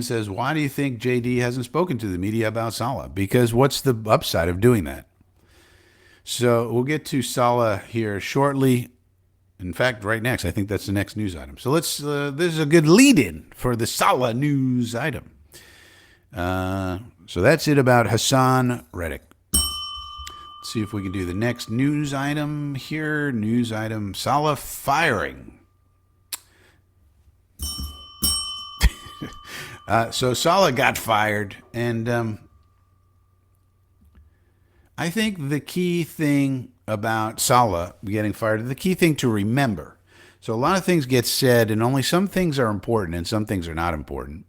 says, why do you think JD hasn't spoken to the media about Saleh? Because what's the upside of doing that? So we'll get to Saleh here shortly. In fact, right next, I think that's the next news item. So this is a good lead in for the Saleh news item. So that's it about Hassan Reddick. Let's see if we can do the next news item here. News item Saleh firing. So Saleh got fired, and I think the key thing about Saleh getting fired, the key thing to remember. So a lot of things get said, and only some things are important, and some things are not important.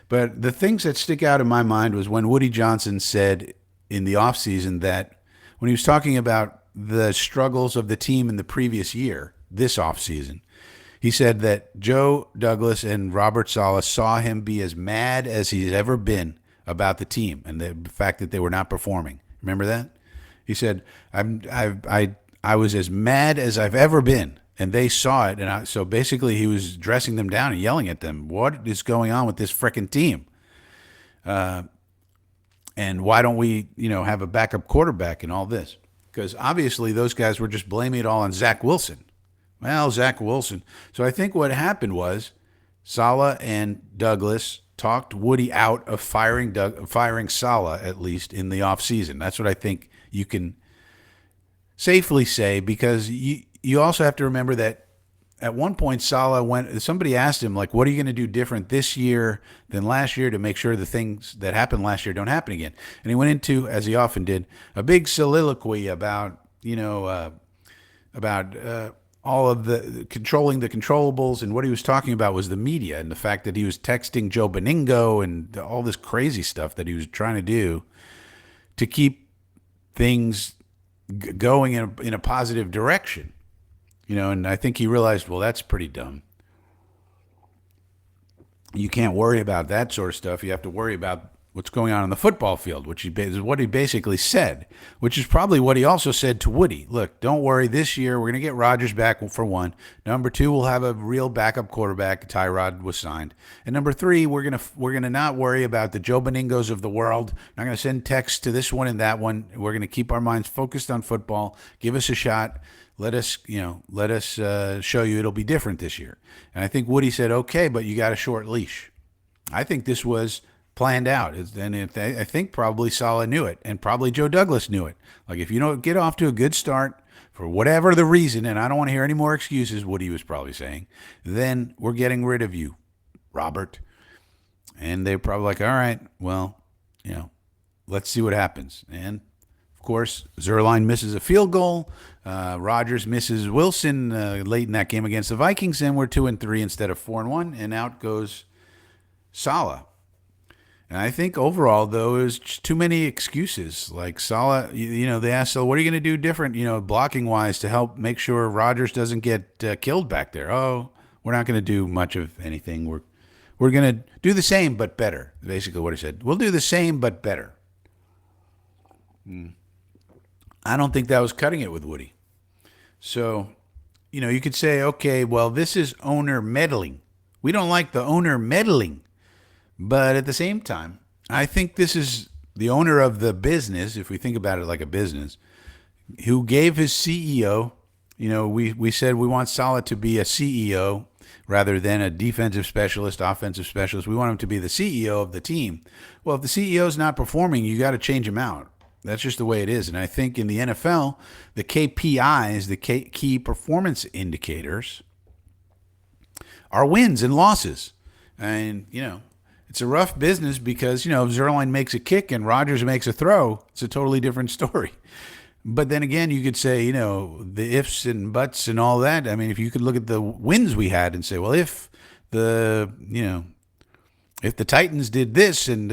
But the things that stick out in my mind was when Woody Johnson said in the offseason that when he was talking about the struggles of the team in the previous year, this offseason, he said that Joe Douglas and Robert Saleh saw him be as mad as he's ever been about the team and the fact that they were not performing. Remember that? He said, I was as mad as I've ever been, and they saw it. And so basically he was dressing them down and yelling at them. What is going on with this frickin' team? And why don't we, have a backup quarterback and all this? Because obviously those guys were just blaming it all on Zach Wilson. Well, Zach Wilson. So I think what happened was Saleh and Douglas talked Woody out of firing Saleh, at least in the offseason. That's what I think you can safely say, because you also have to remember that at one point somebody asked him, like, what are you going to do different this year than last year to make sure the things that happened last year don't happen again? And he went into, as he often did, a big soliloquy about, all of the controlling the controllables, and what he was talking about was the media and the fact that he was texting Joe Beningo and all this crazy stuff that he was trying to do to keep things going in a positive direction. And I think he realized, well, that's pretty dumb. You can't worry about that sort of stuff. You have to worry about what's going on the football field, which is what he basically said, which is probably what he also said to Woody. Look, don't worry. This year, we're going to get Rodgers back for one. Number two, we'll have a real backup quarterback. Tyrod was signed. And number three, we're going to not worry about the Joe Beningos of the world. Not going to send texts to this one and that one. We're going to keep our minds focused on football. Give us a shot. Let us show you it'll be different this year. And I think Woody said, okay, but you got a short leash. I think this was planned out. And I think probably Saleh knew it, and probably Joe Douglas knew it. Like, if you don't get off to a good start for whatever the reason, and I don't want to hear any more excuses, Woody was probably saying, then we're getting rid of you, Robert. And they're probably like, all right, well, let's see what happens. And of course, Zerline misses a field goal. Rodgers misses Wilson late in that game against the Vikings, and we're 2-3 instead of 4-1, and out goes Saleh. And I think overall, though, it was just too many excuses. Like Saleh, they asked, so what are you going to do different, blocking-wise to help make sure Rodgers doesn't get killed back there? Oh, we're not going to do much of anything. We're going to do the same but better, basically what he said. We'll do the same but better. I don't think that was cutting it with Woody. So, you could say, okay, well, this is owner meddling. We don't like the owner meddling. But at the same time, I think this is the owner of the business, if we think about it like a business, who gave his CEO, we said we want Saleh to be a CEO rather than a defensive specialist, offensive specialist. We want him to be the CEO of the team. Well, if the CEO is not performing, you got to change him out. That's just the way it is. And I think in the NFL, the KPIs, the key performance indicators, are wins and losses. And, it's a rough business because, if Zerline makes a kick and Rodgers makes a throw, it's a totally different story. But then again, you could say, the ifs and buts and all that. I mean, if you could look at the wins we had and say, well, if the Titans did this and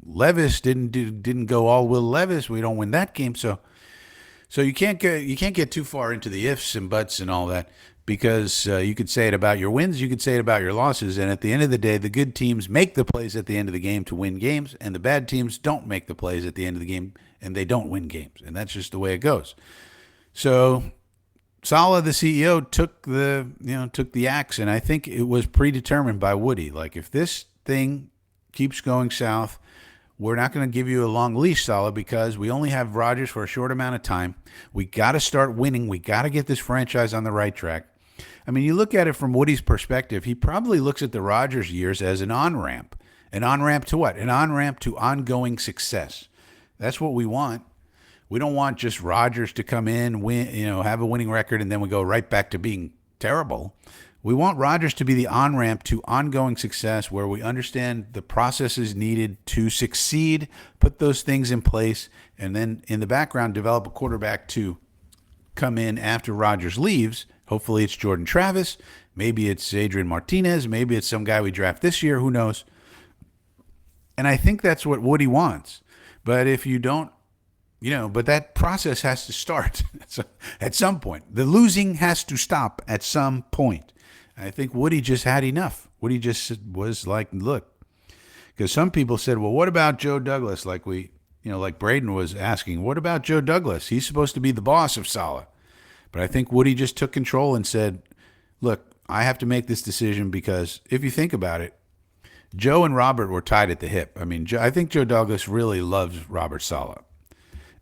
Levis didn't go all Will Levis, we don't win that game. So you can't get too far into the ifs and buts and all that. Because you could say it about your wins, you could say it about your losses, and at the end of the day, the good teams make the plays at the end of the game to win games, and the bad teams don't make the plays at the end of the game, and they don't win games, and that's just the way it goes. So Saleh, the CEO, took the axe, and I think it was predetermined by Woody. Like, if this thing keeps going south, we're not going to give you a long leash, Saleh, because we only have Rodgers for a short amount of time. We got to start winning. We got to get this franchise on the right track. I mean, you look at it from Woody's perspective, he probably looks at the Rodgers years as an on-ramp. An on-ramp to what? An on-ramp to ongoing success. That's what we want. We don't want just Rodgers to come in, win, have a winning record, and then we go right back to being terrible. We want Rodgers to be the on-ramp to ongoing success where we understand the processes needed to succeed, put those things in place, and then in the background develop a quarterback to come in after Rodgers leaves. Hopefully it's Jordan Travis. Maybe it's Adrian Martinez. Maybe it's some guy we draft this year. Who knows? And I think that's what Woody wants. But if you don't, but that process has to start at some point. The losing has to stop at some point. I think Woody just had enough. Woody just was like, look, because some people said, well, what about Joe Douglas? Like like Braden was asking, what about Joe Douglas? He's supposed to be the boss of Saleh. But I think Woody just took control and said, look, I have to make this decision because if you think about it, Joe and Robert were tied at the hip. I mean, I think Joe Douglas really loves Robert Saleh.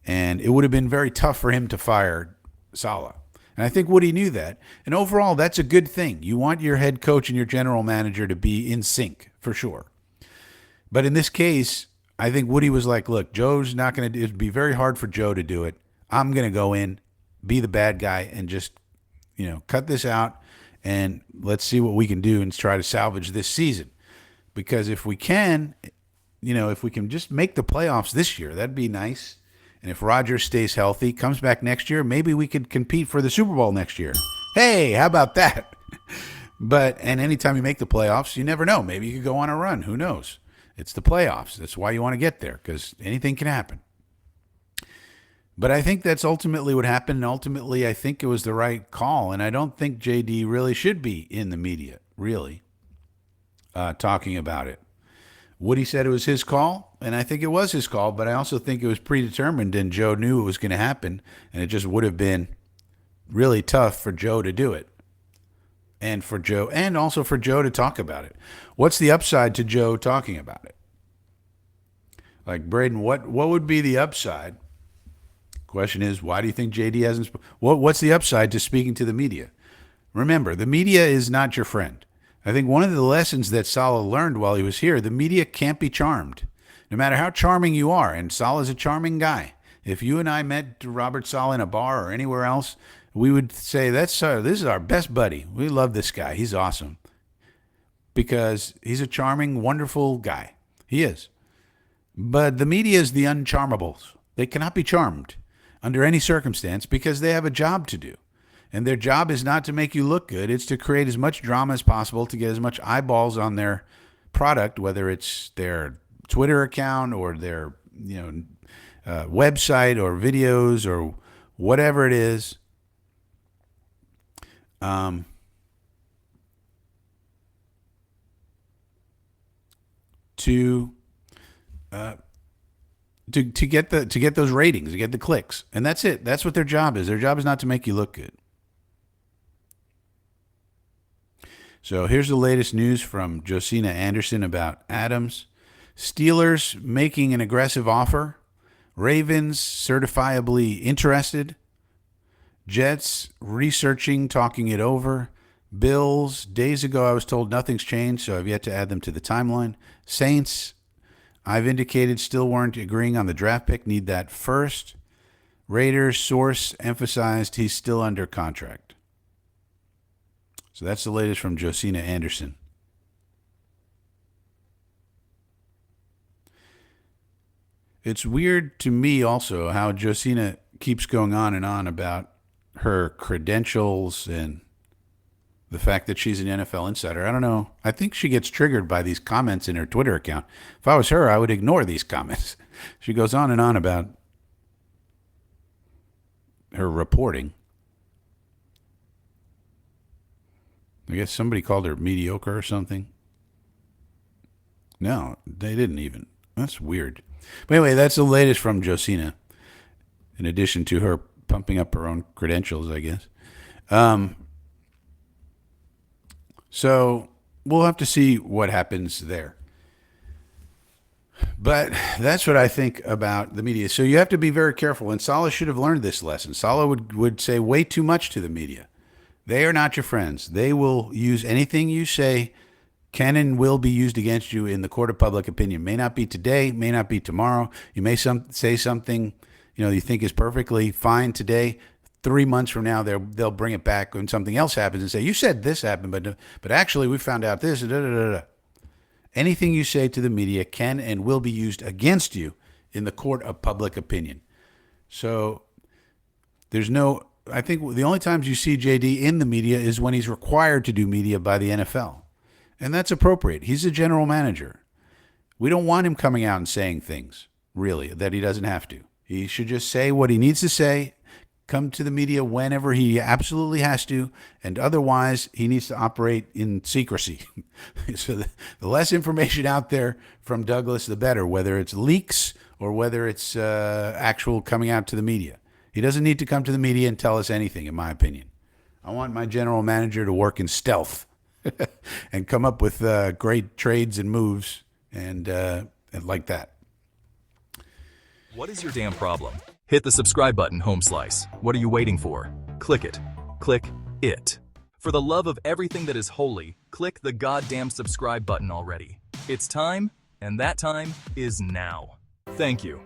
And it would have been very tough for him to fire Saleh. And I think Woody knew that. And overall, that's a good thing. You want your head coach and your general manager to be in sync, for sure. But in this case, I think Woody was like, look, Joe's not going to, it'd be very hard for Joe to do it. I'm going to go in, be the bad guy, and just, cut this out. And let's see what we can do and try to salvage this season. Because if we can, if we can just make the playoffs this year, that'd be nice. And if Rodgers stays healthy, comes back next year, maybe we could compete for the Super Bowl next year. Hey, how about that? And anytime you make the playoffs, you never know. Maybe you could go on a run. Who knows? It's the playoffs. That's why you want to get there, because anything can happen. But I think that's ultimately what happened. And ultimately, I think it was the right call. And I don't think JD really should be in the media, really, talking about it. Woody said it was his call, and I think it was his call, but I also think it was predetermined, and Joe knew it was going to happen, and it just would have been really tough for Joe to do it, and for Joe, and also for Joe to talk about it. What's the upside to Joe talking about it? Like, Braden, what would be the upside? Question is, why do you think JD hasn't? What's the upside to speaking to the media? Remember, the media is not your friend. I think one of the lessons that Saleh learned while he was here, the media can't be charmed. No matter how charming you are, and Saleh's a charming guy. If you and I met Robert Saleh in a bar or anywhere else, we would say, this is our best buddy. We love this guy. He's awesome. Because he's a charming, wonderful guy. He is. But the media is the uncharmables. They cannot be charmed under any circumstance because they have a job to do. And their job is not to make you look good. It's to create as much drama as possible to get as much eyeballs on their product, whether it's their Twitter account or their website or videos or whatever it is. To get those ratings, to get the clicks. And that's it. That's what their job is. Their job is not to make you look good. So here's the latest news from Josina Anderson about Adams. Steelers making an aggressive offer. Ravens certifiably interested. Jets researching, talking it over. Bills, days ago I was told nothing's changed, so I've yet to add them to the timeline. Saints, I've indicated still weren't agreeing on the draft pick, need that first. Raiders, source emphasized he's still under contract. So that's the latest from Josina Anderson. It's weird to me also how Josina keeps going on and on about her credentials and the fact that she's an NFL insider. I don't know. I think she gets triggered by these comments in her Twitter account. If I was her, I would ignore these comments. She goes on and on about her reporting. I guess somebody called her mediocre or something. No, they didn't even. That's weird. But anyway, that's the latest from Josina, in addition to her pumping up her own credentials, I guess. So we'll have to see what happens there. But that's what I think about the media. So you have to be very careful. And Saleh should have learned this lesson. Saleh would say way too much to the media. They are not your friends. They will use anything you say can and will be used against you in the court of public opinion. May not be today, may not be tomorrow. You may say something you think is perfectly fine today. 3 months from now, they'll bring it back when something else happens and say, you said this happened, but actually we found out this. Da, da, da, da. Anything you say to the media can and will be used against you in the court of public opinion. So I think the only times you see JD in the media is when he's required to do media by the NFL. And that's appropriate. He's a general manager. We don't want him coming out and saying things, really, that he doesn't have to. He should just say what he needs to say, come to the media whenever he absolutely has to, and otherwise he needs to operate in secrecy. So the less information out there from Douglas, the better, whether it's leaks or whether it's actual coming out to the media. He doesn't need to come to the media and tell us anything, in my opinion. I want my general manager to work in stealth and come up with great trades and moves and like that. What is your damn problem? Hit the subscribe button, home slice. What are you waiting for? Click it. Click it. For the love of everything that is holy, click the goddamn subscribe button already. It's time, and that time is now. Thank you.